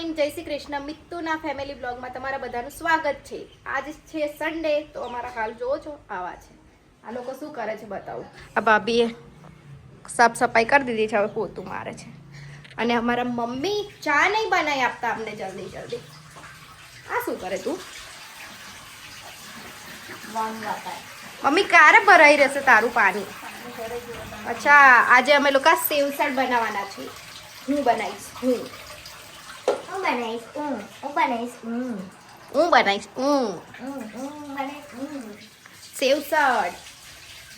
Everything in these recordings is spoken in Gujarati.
મોર્નિંગ, જય શ્રી કૃષ્ણ. મિત્તુના ફેમિલી બ્લોગમાં તમારા બધાનું સ્વાગત છે. આજ છે સન્ડે, તો અમારા હાલ જોવો છો આવા છે. આ લોકો શું કરે છે બતાવું. આ ભાભીએ સાફ સફાઈ કરી દીધી છે, હવે પોતું મારે છે. અને અમારા મમ્મી ચા નહીં બનાવી આપતા અમને જલ્દી જલ્દી. આ શું કરે તું? મમ્મી ક્યારે ભરાઈ રહેશે તારું પાણી? અચ્છા, આજે અમે લોકો સેવસળ બનાવવાના છીએ. હું બનાવીશ. સેવસળ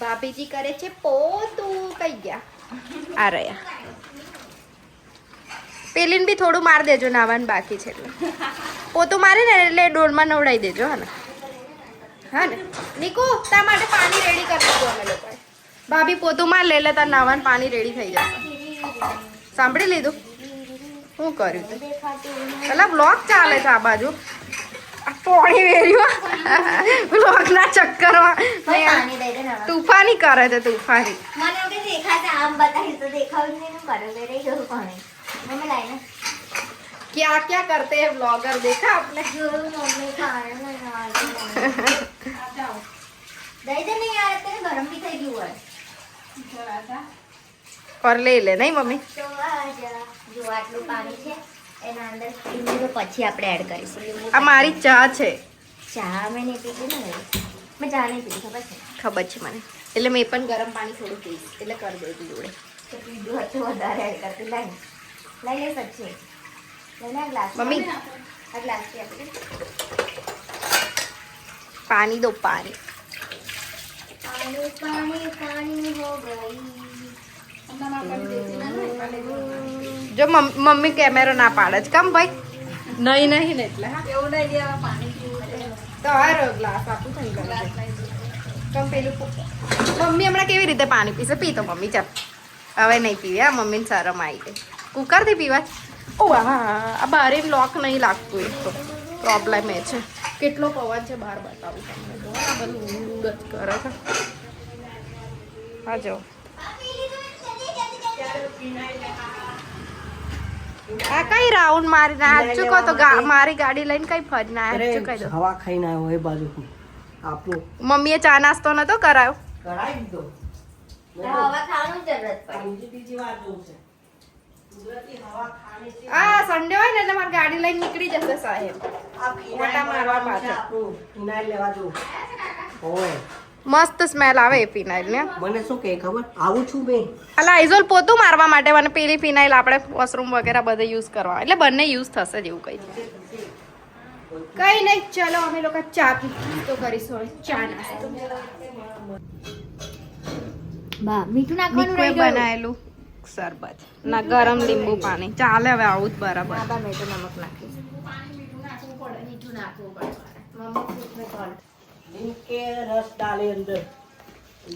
ભાભીજી કરે છે પોતું. કઈ ગયા? આ રહ્યા. પેલીને બી થોડું માર દેજો, નાવાનું બાકી છે એટલે. પોતું મારે ને એટલે ડોલમાં નવડાવી દેજો. હા ને નીકુ, તારા માટે પાણી રેડી કરી દીધું અમે લોકોએ. ભાભી પોતું માર લે, તાર નાવાનું પાણી રેડી થઈ જશે. સાંભળી લીધું? શું કર્યું તું? પેલા બ્લોગ ચાલે છે આ બાજુ. પાણી વેર્યું બ્લોગના ચક્કરમાં. તુફાની કરે છે, તુફાની. क्या क्या करते हैं ब्लॉगर, देखा आपने? और ले ले नहीं मम्मी? પછી આપણે એડ કરીશું. આ મારી ચા છે. ચા મેં નહીં પીધી ને, મેં ચા નહીં પીધી, ખબર છે? ખબર છે મને, એટલે મેં પણ ગરમ પાણી થોડું પીશ, એટલે કરી દેતી જોડે. તો પીધું હતું વધારે એડ કરતી. લઈ લે સચ્ચી. લઈને આ ગ્લાસ. મમ્મી આ ગ્લાસથી આપી દે. પાણી દો, પાણી. પાણી પાણી પાણી હો ગઈ. જો મમ્મી કેમેરો ના પાડે છે, કેમ ભાઈ? નહીં નહીં ને એટલે એવું નહીં દેવા પાણી પીવું છે. તો હારો ગ્લાસ આપું થઈ ગયું. કમ પેલું મમ્મી હમણાં કેવી રીતે પાણી પીશે? પી તો મમ્મી, ચાલ. હવે નહીં પીવી. આ મમ્મીને શરમ આવી ગઈ. કુકરથી પીવાય? ઓ હા, આ બારે લોક નહીં લાગતું. એક તો પ્રોબ્લેમ એ છે. કેટલો પવન છે બહાર બતાવું તમને. જો આ બધું ઊંઘ જ કરે છે. હા જો આ કઈ રાઉન્ડ મારી ના હાથ ચૂકો તો મારી ગાડી લઈને કઈ ફજ ના હાથ ચૂકાઈ દો. હવા ખાઈને આવ્યો એ બાજુ આપણો મમ્મીએ ચા નાસ્તો નતો કરાયો? કરાવી દીધો. હવા ખાવાનું જરૂરત પડે. બીજી વાર જોઉં છે કુદરતી હવા ખાને છે. આ સન્ડે હોય ને એટલે મારી ગાડી લઈને નીકળી જશે સાહેબ. આ ફિનાઇલ મારવા પાછળ આપણું ફિનાઇલ લેવા જો. ઓય મસ્ત સ્મેલ આવે એ ફિનાઇલ ને. મને શું કહે ખબર, આવું છું બે અલા આઈઝોલ પોતું મારવા માટે મને પેલી ફિનાઇલ આપણે વોશરૂમ વગેરે બધે યુઝ કરવા, એટલે બંને યુઝ થશે જેવું કઈ નહીં. ચલો અમે લોકો ચા તો કરીશું હવે. ચા નાસ્તો બા મીઠું નાખવાનું નીકુએ રહી ગયું. બનાવેલું શરબત ના ગરમ લીંબુ પાણી ચાલે. હવે આવું જ બરાબર. બા મેં તો નમક નાખીશ. મીઠું નાખવું પડે. Mummy call. नीम के रस डाले अंदर.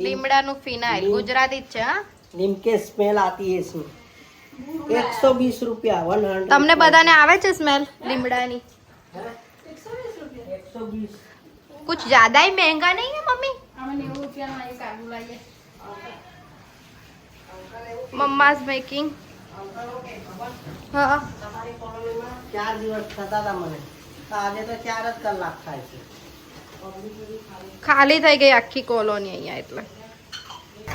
લીમડાનું ફિનાઇલ ગુજરાતી જ છે. હા, नीम के स्मेल आती है इसमें. 120 रुपया 100. તમને બધાને આવે છે સ્મેલ લીમડાની? 120. कुछ ज्यादा ही महंगा नहीं है मम्मी? मम्मा's मेकिंग. हाँ, તમારી કોલોનીમાં 4 દિવસ થતા હતા મને, તો આજે તો 4 જ કલાક થાય છે. ખાલી થઈ ગઈ આખી કોલોની અહીંયા. એટલે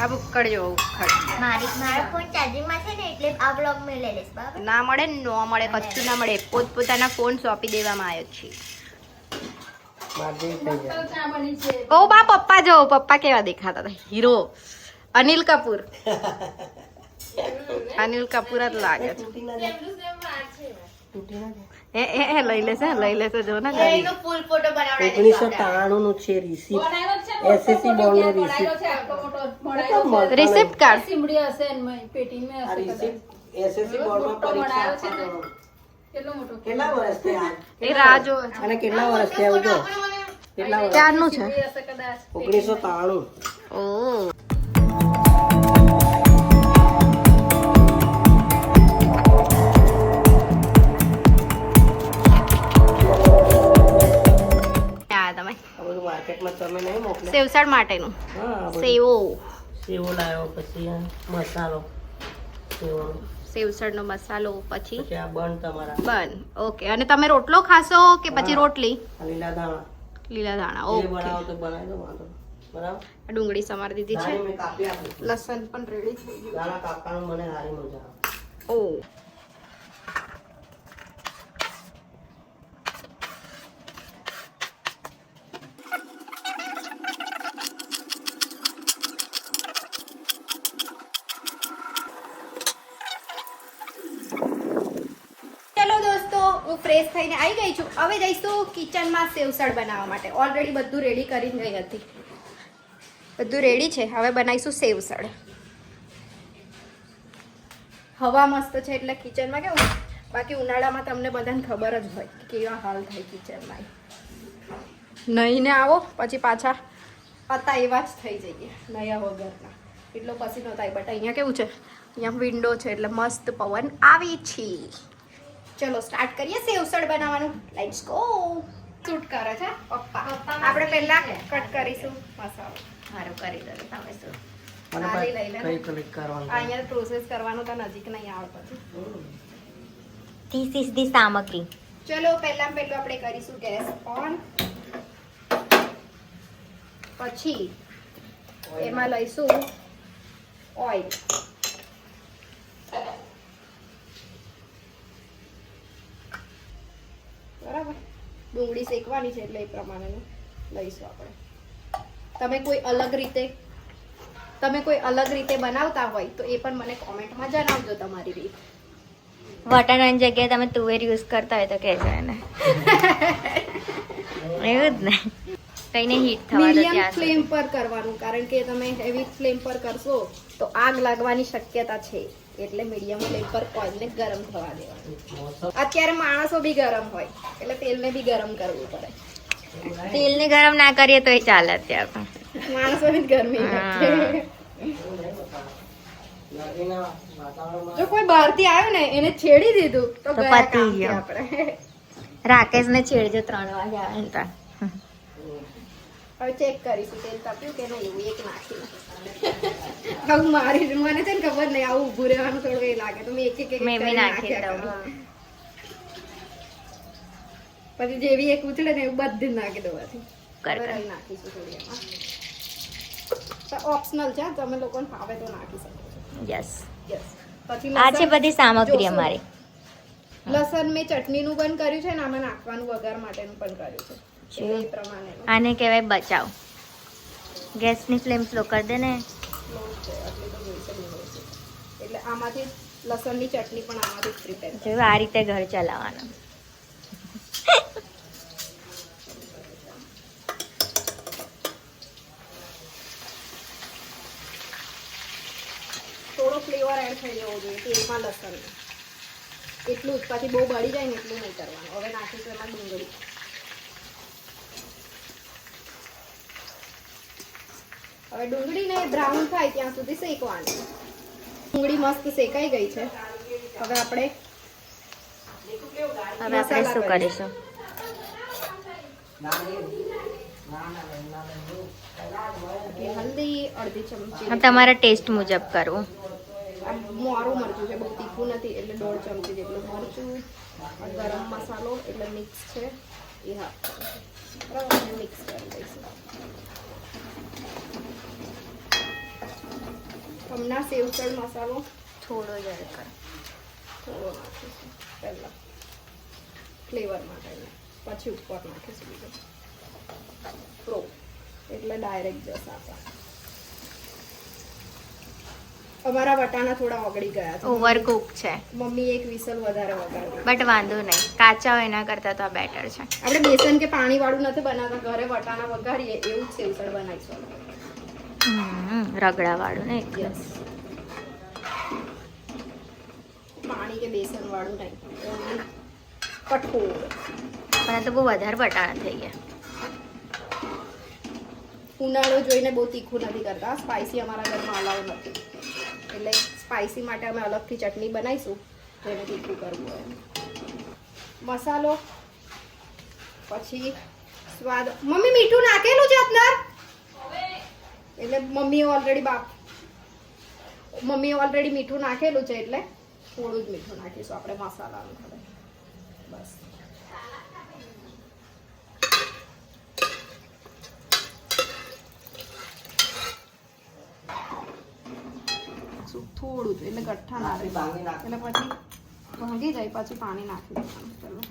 આ ઉખડ જો ઉખડ મારો ફોન ચાર્જિંગમાં છે ને, એટલે આ બ્લોગ મેં લઈ લઈશ. બરાબર? ના મળે ન મળે, કશું ના મળે. પોતપોતાના ફોન સોંપી દેવામાં આવ્યો છે. મારી થઈ જાય. ઓ બા પપ્પા જો, પપ્પા કેવા દેખાતા હતા, હીરો. અનિલ કપૂર. અનિલ કપૂર જ લાગે છે. તૂટી ના જાય. તૂટી ના જાય. એ લઈ લેશે જો ને. ફૂલ ફોટો 1993 નું છે રિસિપ્ટ. એસએસસી બોર્ડ નો રિસિપ્ટ. Receipt card. આ રિસિપ્ટ એસએસસી બોર્ડ માં પરીક્ષા આપવાનો. કેટલા વર્ષ થયા? એ રાહ જો. અને કેટલા વર્ષ થયા જો? કેટલા વર્ષ? ક્યારનું છે? 1993. ઓ માર્કેટમાં તમે નહીં મોકલે? સેવસળ માટેનું હા, સેવો. સેવો લાવ્યો, પછી મસાલો. સેવસળનો મસાલો, પછી પછી આ બન તમારા બન. ઓકે, અને તમે રોટલો ખાશો કે પછી રોટલી? લીલા દાણા લીલા દાણા. જે ઓકે, બનાવો તો બનાવી દો વાંધો બરાબર. ડુંગળી સમારી દીધી છે, દાણા મેં કાપી આપી. લસણ પણ રેડી થઈ ગયું. દાણા કાપવાનું મને સારી મજા આવે. ઓ ચલો દોસ્તો, હું ફ્રેશ થઈને આવી ગઈ છું. હવે જઈશું કિચનમાં સેવસળ બનાવવા માટે. ઓલરેડી બધું રેડી કરીને ગઈ હતી. બધું રેડી છે, હવે બનાવીશું સેવસળ. હવા મસ્ત છે એટલે કિચનમાં કેવું, બાકી ઉનાળામાં તમને બધાને ખબર જ હોય કે કેવા હાલ થાય કિચનમાં. નહીં ને આવો પછી પાછા પતા એવા જ થઈ જઈએ નયા વગરના, એટલો પસીનો થાય. બટ અહીંયા કેવું છે, અહીંયા વિન્ડો છે એટલે મસ્ત પવન આવે છે. ચલો સ્ટાર્ટ કરીએ સેવસળ બનાવવાનું. Let's go. શૂટ કરે છે પપ્પા. આપણે પહેલા કટ કરીશું મસાલો. સારું કરી દો તમે શું. મને આ લઈ લે. કઈ ક્લિક કરવાનું અહીંયા પ્રોસેસ કરવાનું તો નજીક નહીં આવે પછી. ધીસ ઇઝ ધી સામગ્રી. ચલો પહેલું આપણે કરીશું ગેસ ઓન. પછી એમાં લઈશું ઓઇલ. બરાબર, ડુંગળી શેકવાની છે એટલે એ પ્રમાણેનું લઈશું આપણે. તમે કોઈ અલગ રીતે બનાવતા હોય તો એ પણ મને કોમેન્ટમાં જણાવજો તમારી રીત. વટાણાની જગ્યાએ તમે તુવેર યુઝ કરતા હોય તો કહેજો એને. એવું જ ને, કઈને હીટ થવા દો મીડિયમ ત્યાં ફ્લેમ પર કરવાનું, કારણ કે તમે હેવી ફ્લેમ પર કરશો તો આગ લાગવાની શક્યતા છે. એટલે મીડિયમ ફ્લેમ પર ઓઇલને ગરમ થવા દેવાનું. અત્યારે માણસો બી ગરમ હોય એટલે તેલને બી ગરમ કરવું પડે. તેલને ગરમ ના કરીએ તો એ ચાલે અત્યારે પણ. માણસોને જ ગરમી લાગે. લાગીના વાતાવરણમાં જો કોઈ બહારથી આવ્યું ને એને છેડી દીધું તો તો ગયા પતી કામથી ગયું. આપણે. રાકેશને છેડજો 3 વાગે આવે ને તો. હવે ચેક કરીશું તેલ તપ્યું કે નહીં, એવું એક નાખીને. આવું મારી મને છે ને ખબર નહીં, આવું ઊભું રહેવાનું થોડું એ લાગે તો મેં એક મેં બી કરીને નાખી નાખ્યા દઉં. કરું. પછી જેવી એક ઉછળે ને એવું બધી જ નાખી દેવાથી. કર. હવે રાઈ નાખીશું થોડી એમાં. તો ઓપ્શનલ છે, તમે લોકોને ભાવે તો નાખી શકો છો. Yes, yes. પછી આ છે લસણ બધી સામગ્રી જોશો. અમારી. લસણ મેં ચટણીનું પણ કર્યું છે ને આમાં નાખવાનું વઘાર માટેનું પણ કર્યું છે. એટલે એ પ્રમાણેનું આને કહેવાય બચાવ. ગેસની ફ્લેમ સ્લો કરી દે ને. લોટ છે, આટલી તો જોઈશે જ નહીં હોય. એટલે આમાંથી લસણની ચટણી પણ આમાંથી પ્રિપેર જોયું, આ રીતે ઘર ચલાવવાનું. થોડો ફ્લેવર એડ થઈ જવો જોઈએ તેલમાં લસણ. એટલું જ, પછી બહુ બળી જાય ને એટલું નહીં કરવાનું. હવે નાખીશું એમાં ડુંગળી. હવે ડુંગળીને બ્રાઉન થાય ત્યાં સુધી શેકવાની. ડુંગળી મસ્ત શેકાઈ ગઈ છે. હવે આપણે શું કરીશું? હલ્દી અડધી ચમચી. તમારા ટેસ્ટ મુજબ કરવું. આ મોરું મરચું છે, બહુ તીખું નથી એટલે 1.5 ચમચી જેટલું મરચું. આ ગરમ મસાલો એટલે મિક્સ છે એ હાફ બરાબર, મિક્સ કરી દઈશું. હમણાં સેવસળ મસાલો થોડો જ એડ કર. થોડો નાખીશું પહેલાં ફ્લેવર માટે, પછી ઉપર નાખીશું બીજો પ્રો એટલે ડાયરેક્ટ જશે આપણા. અમારા વટાણા થોડા ઓગળી ગયા છે. ઓવરકુક છે મમ્મી એક વિસલ વધારે વગાડી. બટ વાંધો નહીં, કાચા હોય એના કરતાં તો આ બેટર છે. આપણે બેસન કે પાણી વાળું નથી બનાવતા, ઘરે વટાણા વઘારીએ એવું જ સેવસળ બનાવીશું. રગડા વાળું ને. યસ, પાણી કે બેસન વાળું નહીં, only કઠોળ. પણ આ તો બહુ વધારે વટાણા થઈ ગયા. ઉનાળો જોઈને બહુ તીખું નથી કરતા. સ્પાઇસી અમારા ઘરમાં અલાઉ નથી, એટલે સ્પાઇસી માટે અમે અલગથી ચટણી બનાવીશું જેને તીખું કરવું હોય. મસાલો પછી સ્વાદ. મમ્મી મીઠું નાખેલું છે અંદર, એટલે મમ્મીએ ઓલરેડી મમ્મીએ ઓલરેડી મીઠું નાખેલું છે એટલે થોડું જ મીઠું નાખીશું આપણે મસાલાનું હવે બસ. થોડું જ એટલે ગઠ્ઠા ના રહે એટલે પછી ભાંગી જાય પછી પાણી નાખી દેવાનું. ચલો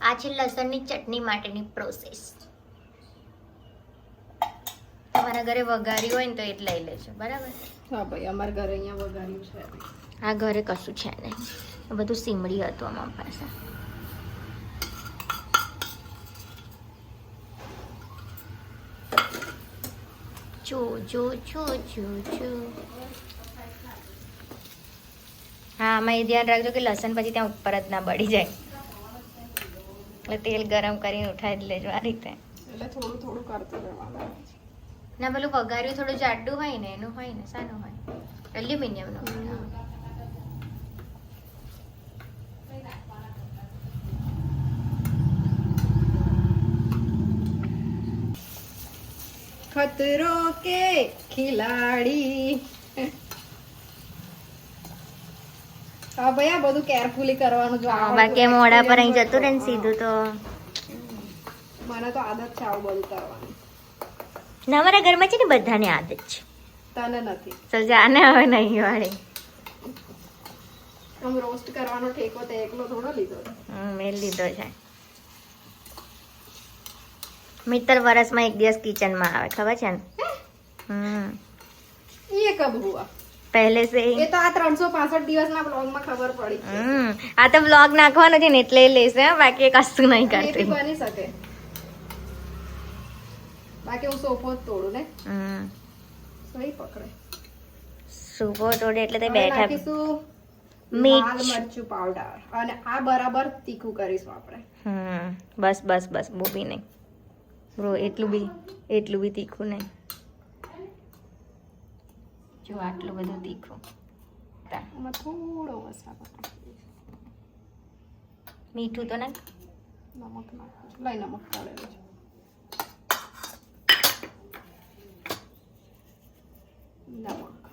આ છે લસણની ચટણી માટેની પ્રોસેસ. તમારા ઘરે વઘારી હોય ને તો એ જ લઈ લેજો, બરાબર? હા ભાઈ, અમારા ઘરે અહીંયા વઘાર્યું છે. આ ઘરે કશું છે નહીં, આ બધું સીમડી હતું અમારા પાસે. જો જો જો જો જો હા, આમાં એ ધ્યાન રાખજો કે લસણ પછી ત્યાં ઉપર જ ના બળી જાય, એટલે તેલ ગરમ કરીને ઉઠાવી જ લેજો આ રીતે. એટલે થોડું થોડું કરતું રહેવાનું. ના પેલું વઘાર્યું થોડું જાડું હોય ને એનું હોય ને શાનું હોય? એલ્યુમિનિયમનું. ખતરો કે ખિલાડી. હા ભાઈ, આ બધું કેરફુલી કરવાનું જો. બાકી મોઢા પર અહીં જતું રહે ને સીધું તો. મને તો આદત છે આવું બધું કરવાની. ના, અમારા ઘરમાં છે ને બધાને આદત છે. તને નથી. સજાને હવે નહીં વાળી. આમ રોસ્ટ કરવાનો ઠેકો તે એકલો થોડો લીધો. મેં લીધો છે. મિત્ર વર્ષમાં એક દિવસ કિચનમાં આવે, ખબર છે ને? ये कब हुआ? પહેલે સે એ તો આ 365 દિવસના બ્લોગમાં ખબર પડી. આ તો બ્લોગ નાખવાનો છે ને એટલે એ લેશે, બાકી કશું નહીં એ કરતી. બની શકે. બાકી હું સોફો જ તોડું ને. સહી પકડે. સુભો તોડે એટલે તે હવે બેઠા. નાખીશું મિર્ચ. લાલ મરચું પાવડર અને આ બરાબર તીખું કરીશું આપણે. બસ બસ બસ, બહુ બી નહીં બ્રો, એટલું બી તીખું નહીં. જો આટલું બધું તીખું. આમાં થોડો મસાલો મીઠું તો નાખ. નમક નાખું. લઈ નમક કાઢેલું છે. નમક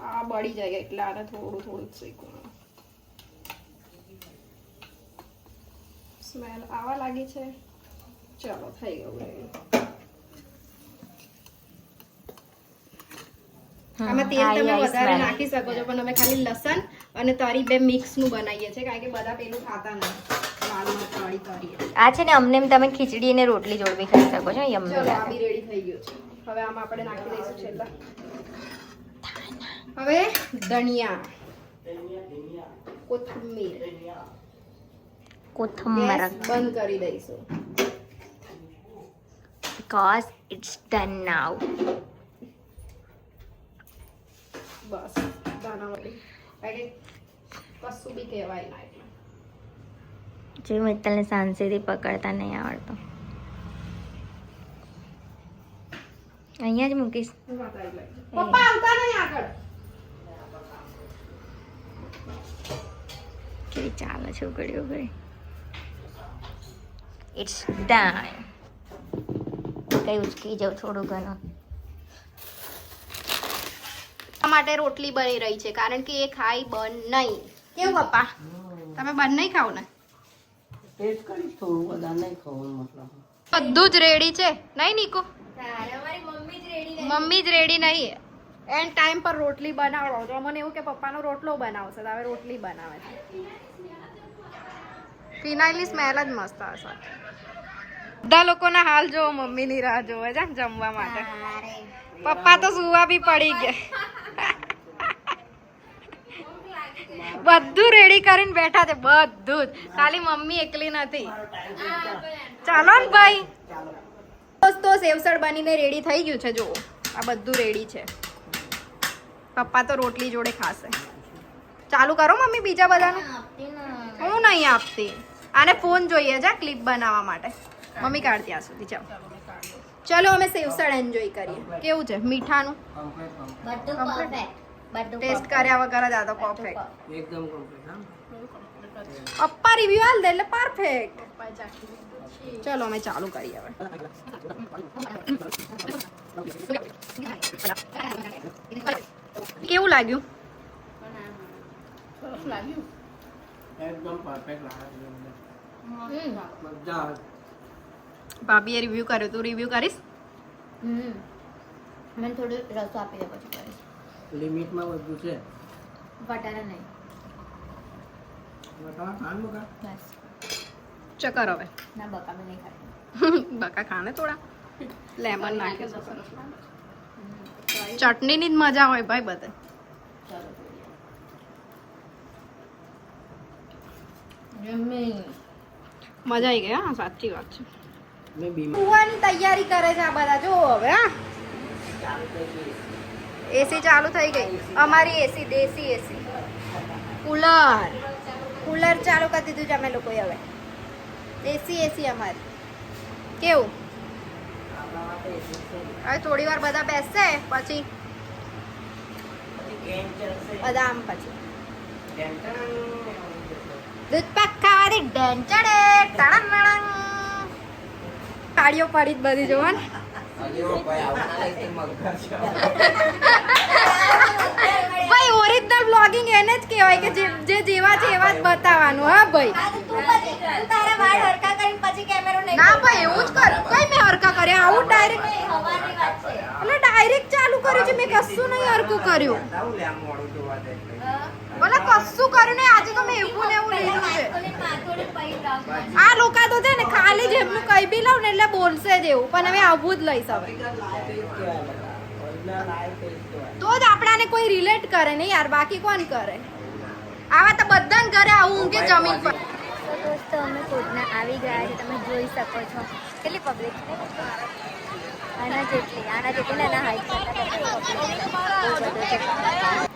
આ બળી જાય એટલે આને થોડું થોડું જ શેકવાનું. સ્મેલ આવા લાગી છે. ચલો થઈ ગયું ready. આમાં તેલ તમે વધારે નાખી શકો છો, પણ અમે ખાલી લસણ અને તરી બે મિક્સ નું બનાવીએ છીએ કારણ કે બધા પેલું ખાતા નહીં. લાલ મરચાં કરીએ. આ છે ને અમને તમે ખીચડી અને રોટલી જોડે બી ખાઈ શકો છો. યમ્મી ચલો આ લાગે. બી રેડી થઈ ગયું છે. હવે આમાં આપણે નાખી દઈશું છેલ્લા. હવે ધનિયા, કોથમીર, કોથમર, ગેસ બંધ કરી દઈશું. because it's done now. બસ દાનાવાળી કારણ કે કશું બી કહેવાય ના એટલે. જે મિત્તલને શાંતિથી પકડતા નહીં આવડતો. અહીંયા જ મૂકીશ. પપ્પા આવતા નહીં આગળ. કેવી ચાલે છે ઉઘડી ઉઘડી. It's done. કઈ ઉચકી જાઉં થોડું ઘણું. આ માટે રોટલી બની રહી છે કારણ કે એ ખાઈ બન નહીં. કેવું પપ્પા? તમે બન નહીં ખાવ ને? ટેસ્ટ કરીશ થોડું, વધારે નહીં ખાવાનું મતલબ. બધું જ રેડી છે નહીં નીકુ? મમ્મી જ રેડી નહીં. એન્ડ ટાઈમ પર રોટલી બનાવડો તો મને એવું કે પપ્પાનો રોટલો બનાવશે, તો હવે રોટલી બનાવે છે. ફિનાઇલની સ્મેલ જ મસ્ત હશે. બધા લોકોના હાલ જોવો, મમ્મીની રાહ જોવે છે જમવા માટે. પપ્પા તો સુવા બી પડી ગયા. બધું રેડી કરીને બેઠા છે, બધું જ. ખાલી મમ્મી એકલી નથી. ચાલો ને ભાઈ. દોસ્તો સેવસળ બનીને રેડી થઈ ગયું છે. જુઓ આ બધું રેડી છે. પપ્પા તો રોટલી જોડે ખાશે. ચાલુ કરો મમ્મી બીજા બધાને. હું નહીં આપતી. આને ફોન જોઈએ છે ક્લિપ બનાવવા માટે. મમ્મી કાઢ ત્યાં સુધી. ચાલો ચલો અમે સેવસળ એન્જોય કરીએ. કેવું છે મીઠાનું? ટેસ્ટ કર્યા વગર જ આ તો પરફેક્ટ. એકદમ કમ્પ્લીટ. હા પપ્પા રિવ્યુ આલ દે એટલે પરફેક્ટ. ચલો અમે ચાલુ કરીએ હવે. કેવું લાગ્યું? એકદમ પરફેક્ટ લાગે મજા આવે. ભાભીએ રિવ્યુ કર્યો, તું રિવ્યુ કરીશ? મને થોડું રસો આપી દે પછી કરીશ. લિમિટમાં બધું છે. બટાટા નહીં બતાવો ખાન બકા. બસ. ચકર હવે. ના બકા મેં નહીં ખાતી. બકા ખાને થોડા લેમન નાખે છે. ચટણીની જ મજા હોય ભાઈ બધે. મજા આવી ગઈ હા, સાચી વાત છે. મેં બીમાર સુવાની તૈયારી કરે છે આ બધા, જો હવે. હા, એસી ચાલુ થઈ ગઈ અમારી. એસી દેશી એસી. કુલર ચાલુ કરી દીધું છે અમે લોકોએ હવે. દેશી એસી અમારી. કેવું? હવે થોડી વાર બધા બેસશે પછી બધા આમ પછી દૂધ પાક ખાવાથી ડેન્ચડે ટણંગ તાળીઓ પડી જ બધી જોવા ને. ભાઈ ઓરિજિનલ બ્લોગિંગ એને જ કહેવાય કે જે જેવા છે એવા જ બતાવવાનું. હા ભાઈ. ના ભાઈ એવું જ કર. કઈ મેં હરકા કર્યા? આવું ડાયરેક્ટ એટલે ડાયરેક્ટ ચાલુ કર્યું છે. મેં કશું નહીં હરકું કર્યું. બોલે કશું કર્યું નહીં. આજે તો મેં એવું ને એવું લીધું છે. આ લોકો તો છે ને ખાલી જેમનું કઈ બી લઉં ને એટલે બોલશે જ એવું. પણ હવે આવું જ લઈશ હવે. તો જ આપણાને કોઈ રિલેટ કરે ને યાર, બાકી કોણ કરે? આવા તો બધાને ઘરે આવું ઊંઘે જમીન પર. તો દોસ્તો અમે કોટના આવી ગયા છે. તમે જોઈ શકો છો કેટલી પબ્લિક છે. આના જેટલી ને એના હાઈટ કરતાં કેટલી પબ્લિક છે.